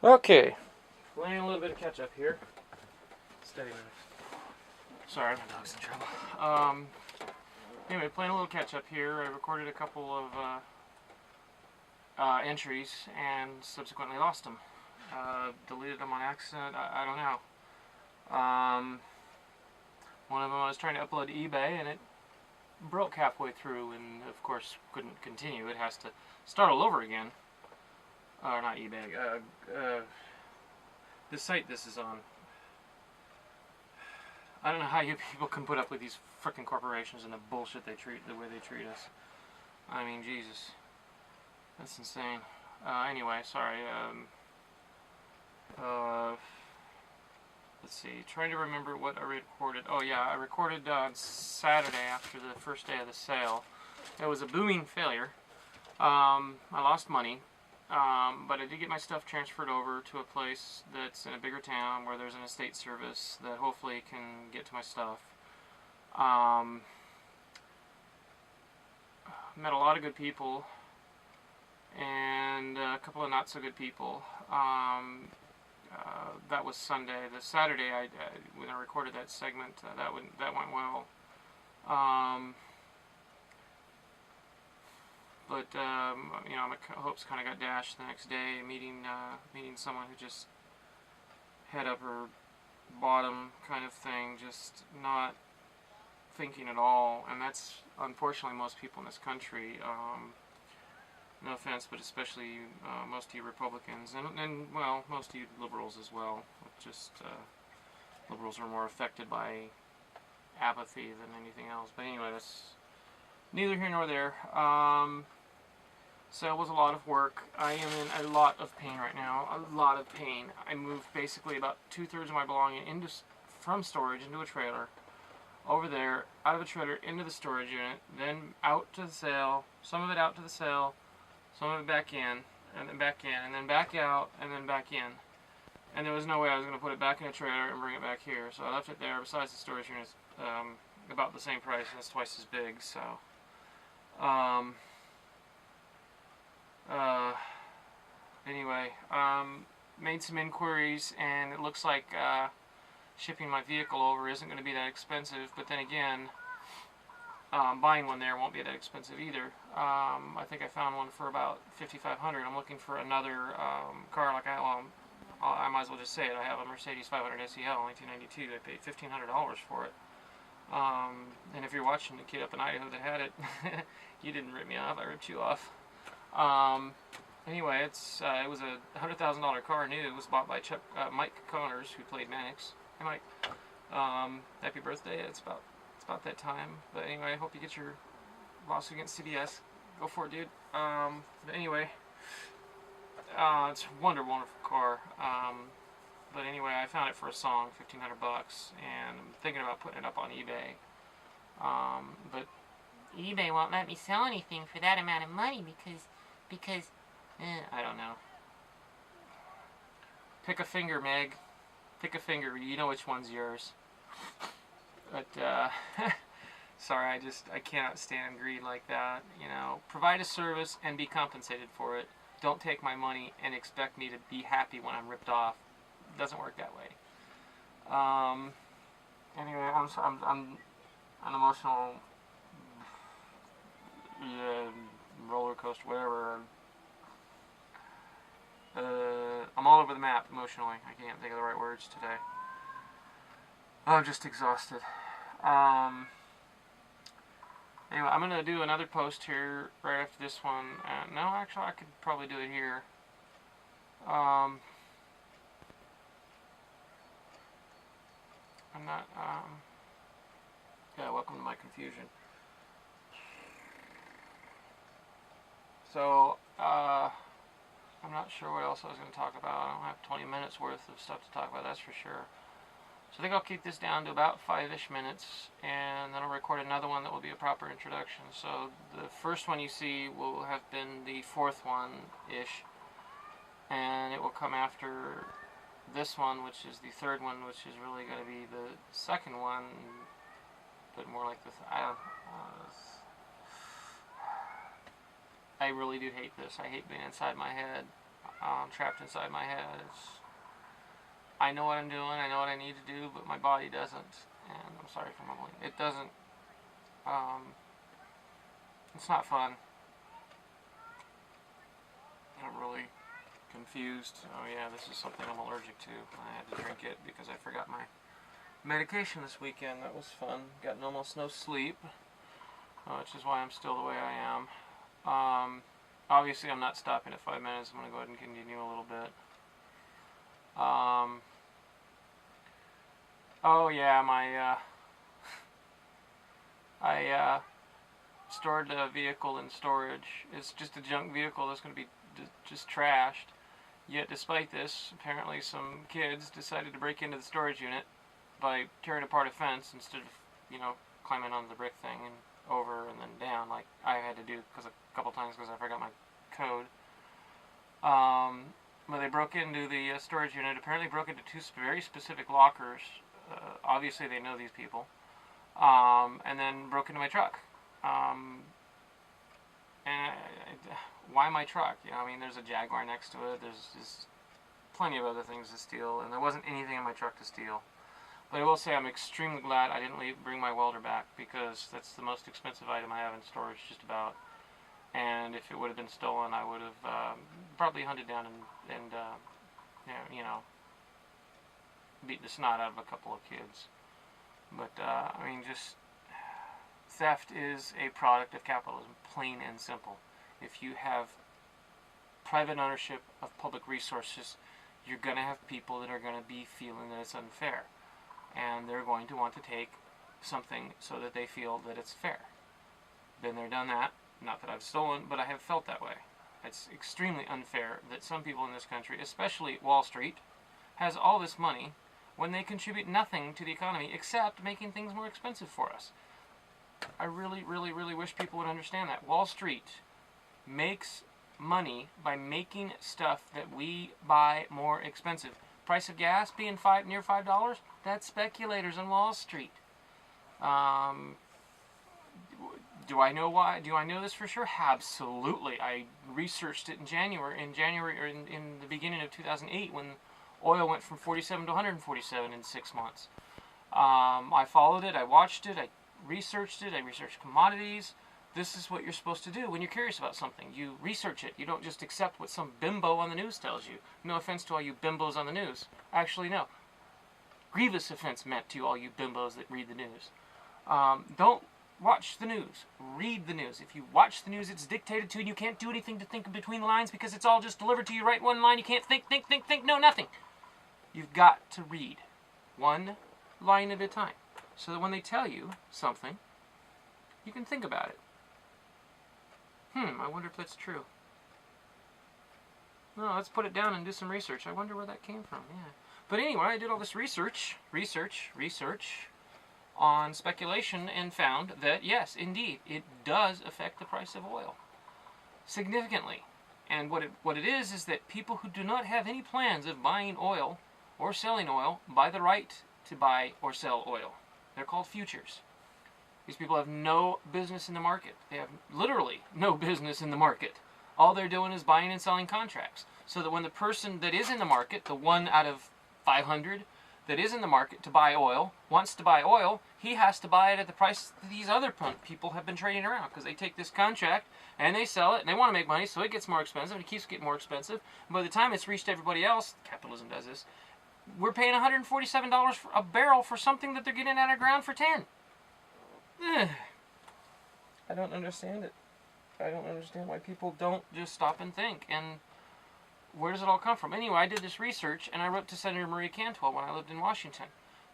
Okay, playing a little bit of catch up here. Steady minute. Sorry, my dog's in trouble. Anyway, playing a little catch up here. I recorded a couple of entries and subsequently lost them. Deleted them on accident. I don't know. One of them I was trying to upload to eBay and it broke halfway through, and of course couldn't continue. It has to start all over again. Or not eBay. The site this is on. I don't know how you people can put up with these frickin' corporations and the bullshit they treat, the way they treat us. I mean, Jesus, that's insane. Anyway, sorry. Let's see. Trying to remember what I recorded. Oh yeah, I recorded on Saturday after the first day of the sale. It was a booming failure. I lost money. But I did get my stuff transferred over to a place that's in a bigger town where there's an estate service that hopefully can get to my stuff. Met a lot of good people and a couple of not so good people. That was Sunday. The Saturday, when I recorded that segment, that went well. But you know, my hopes kind of got dashed the next day. Meeting someone who just head up her bottom kind of thing, just not thinking at all. And that's unfortunately most people in this country. No offense, but especially most of you Republicans, and well, most of you liberals as well. Just liberals are more affected by apathy than anything else. But anyway, that's neither here nor there. So it was a lot of work. I am in a lot of pain right now. A lot of pain. I moved basically about 2/3 of my belonging from storage into a trailer, over there, out of a trailer into the storage unit, then out to the sale. Some of it out to the sale, some of it back in, and then back in, and then back out, and then back in. And there was no way I was going to put it back in a trailer and bring it back here. So I left it there. Besides, the storage unit is about the same price, and it's twice as big. So. Anyway, made some inquiries, and it looks like shipping my vehicle over isn't going to be that expensive. But then again, buying one there won't be that expensive either. I think I found one for about $5,500. I'm looking for another car like I might as well just say it. I have a Mercedes 500 SEL, only $292. I paid $1,500 for it. And if you're watching, the kid up in Idaho that had it, you didn't rip me off. I ripped you off. Anyway, it was a $100,000 car new. It was bought by Mike Connors, who played Mannix. Hey, Mike. Happy birthday. It's about that time. But anyway, I hope you get your lawsuit against CBS. Go for it, dude. But anyway, it's a wonderful car. But anyway, I found it for a song, $1,500, and I'm thinking about putting it up on eBay. But eBay won't let me sell anything for that amount of money because I don't know. Pick a finger, Meg. Pick a finger. You know which one's yours. But sorry, I cannot stand greed like that. You know, provide a service and be compensated for it. Don't take my money and expect me to be happy when I'm ripped off. It doesn't work that way. Anyway, I'm an emotional roller coaster, whatever. I'm all over the map emotionally. I can't think of the right words today. I'm just exhausted. Anyway, I'm gonna do another post here right after this one. No, actually, I could probably do it here. I'm not. Yeah, welcome to my confusion. So, I'm not sure what else I was going to talk about. I don't have 20 minutes worth of stuff to talk about, that's for sure. So I think I'll keep this down to about 5-ish minutes, and then I'll record another one that will be a proper introduction. So the first one you see will have been the fourth one-ish, and it will come after this one, which is the third one, which is really going to be the second one, but more like the I really do hate this. I hate being inside my head. trapped inside my head. I know what I'm doing, I know what I need to do, but my body doesn't. And I'm sorry for mumbling. It doesn't. It's not fun. I'm really confused. Oh yeah, this is something I'm allergic to. I had to drink it because I forgot my medication this weekend. That was fun. Got almost no sleep, which is why I'm still the way I am. Obviously, I'm not stopping at 5 minutes. I'm going to go ahead and continue a little bit. Oh yeah, I stored a vehicle in storage. It's just a junk vehicle that's going to be just trashed. Yet despite this, apparently some kids decided to break into the storage unit by tearing apart a fence instead of, climbing on the brick thing and over and then down like I had to do a couple times because I forgot my code. But they broke into the storage unit, apparently broke into two very specific lockers. Obviously they know these people. And then broke into my truck. Why my truck? There's a Jaguar next to it. There's just plenty of other things to steal, and there wasn't anything in my truck to steal. But I will say I'm extremely glad I didn't bring my welder back, because that's the most expensive item I have in storage, just about. And if it would have been stolen, I would have probably hunted down and beat the snot out of a couple of kids. But just theft is a product of capitalism, plain and simple. If you have private ownership of public resources, you're going to have people that are going to be feeling that it's unfair. And they're going to want to take something so that they feel that it's fair. Been there, done that. Not that I've stolen, but I have felt that way. It's extremely unfair that some people in this country, especially Wall Street, has all this money when they contribute nothing to the economy except making things more expensive for us. I really, really, really wish people would understand that. Wall Street makes money by making stuff that we buy more expensive. Price of gas being near $5, that's speculators on Wall Street. Do I know why? Do I know this for sure? Absolutely. I researched it in January or in the beginning of 2008 when oil went from 47 to 147 in 6 months. I followed it, I watched it, I researched commodities. This is what you're supposed to do when you're curious about something. You research it. You don't just accept what some bimbo on the news tells you. No offense to all you bimbos on the news. Actually, no. Grievous offense meant to all you bimbos that read the news. Don't watch the news. Read the news. If you watch the news, it's dictated to you, and you can't do anything to think between the lines because it's all just delivered to you right one line. You can't think. No, nothing. You've got to read one line at a time so that when they tell you something, you can think about it. I wonder if that's true. No, let's put it down and do some research. I wonder where that came from, yeah. But anyway, I did all this research on speculation and found that, yes, indeed, it does affect the price of oil significantly. And what it is that people who do not have any plans of buying oil or selling oil buy the right to buy or sell oil. They're called futures. These people have no business in the market. They have literally no business in the market. All they're doing is buying and selling contracts. So that when the person that is in the market, the 1 out of 500 that is in the market to buy oil, wants to buy oil, he has to buy it at the price that these other people have been trading around. Because they take this contract and they sell it and they want to make money, so it gets more expensive and it keeps getting more expensive. And by the time it's reached everybody else, capitalism does this, we're paying $147 for a barrel for something that they're getting out of the ground for 10. I don't understand it. I don't understand why people don't just stop and think. And where does it all come from? Anyway, I did this research, and I wrote to Senator Marie Cantwell when I lived in Washington.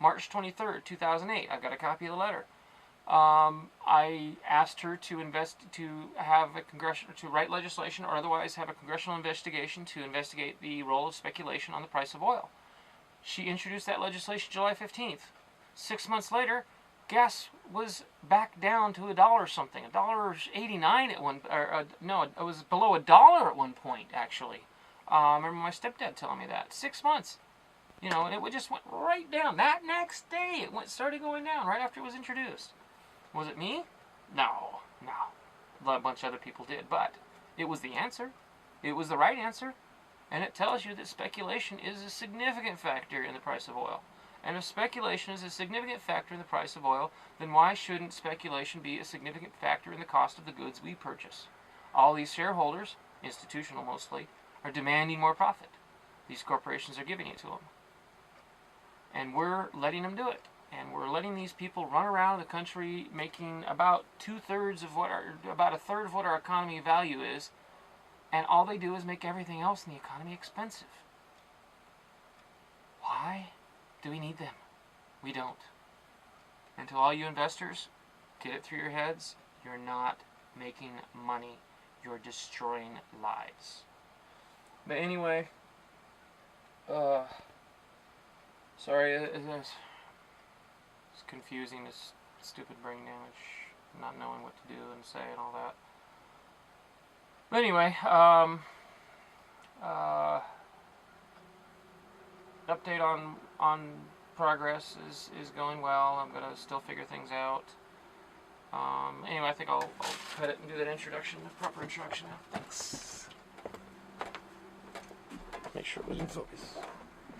March 23rd, 2008. I've got a copy of the letter. I asked her to write legislation or otherwise have a congressional investigation to investigate the role of speculation on the price of oil. She introduced that legislation July 15th. 6 months later, gas was back down to $1 something, $1.89 at one. No, it was below $1 at one point. Actually, I remember my stepdad telling me that. 6 months, and it just went right down. That next day, it started going down right after it was introduced. Was it me? No. A bunch of other people did, but it was the answer. It was the right answer. And it tells you that speculation is a significant factor in the price of oil. And if speculation is a significant factor in the price of oil, then why shouldn't speculation be a significant factor in the cost of the goods we purchase? All these shareholders, institutional mostly, are demanding more profit. These corporations are giving it to them. And we're letting them do it. And we're letting these people run around the country making about about a third of what our economy value is, and all they do is make everything else in the economy expensive. Why do we need them? We don't. And to all you investors, get it through your heads, you're not making money. You're destroying lives. But anyway, sorry, it's confusing, this stupid brain damage, not knowing what to do and say and all that. But anyway, update on progress is going well. I'm gonna still figure things out. Anyway, I think I'll cut it and do that introduction, the proper introduction now. Thanks. Make sure it was in focus.